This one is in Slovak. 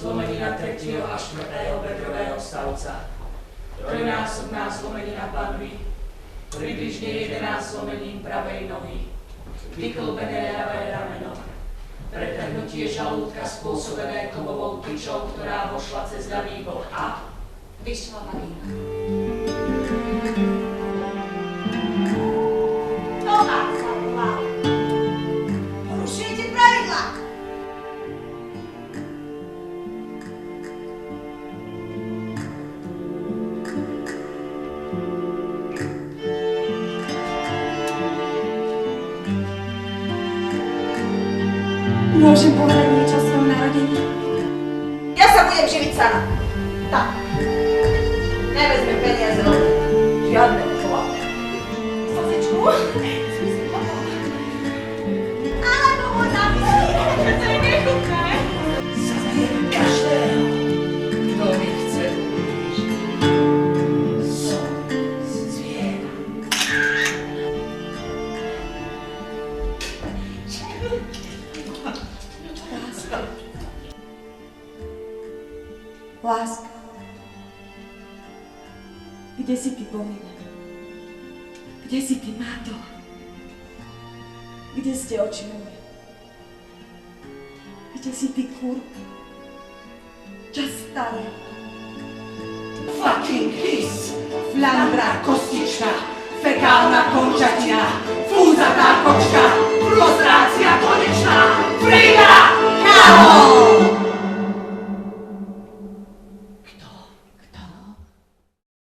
zlomenina 3. a 4. bedrového stavca, trojnásobná zlomenina panvy, približne 11 zlomenín pravej nohy, vyklbené ľavé rameno, pretrhnutie žalúdka spôsobené kovovou tyčou, ktorá vošla cez ľavý bok a vyšla vagína. To vás zavolal. Porušujete pravidlá. Môžem povedať niečo o svojom narodení? Ja sa budem živiť sama. Tak. Nevezmem peniaze od žiadneho chlapca. Slzičku? Alebo ho zamyslíme. To je nechutné. Zabijem každého, kto mi chce ublížiť. Som zviera. Láska. Kde si ty, Bohina? Kde si ty, Máto? Kde ste oči moje? Kde si ty, kurka? Čas staré. Fucking his, flandra kostička, fekálna končatina, fúzatá kočka, frustrácia konečná, Frida!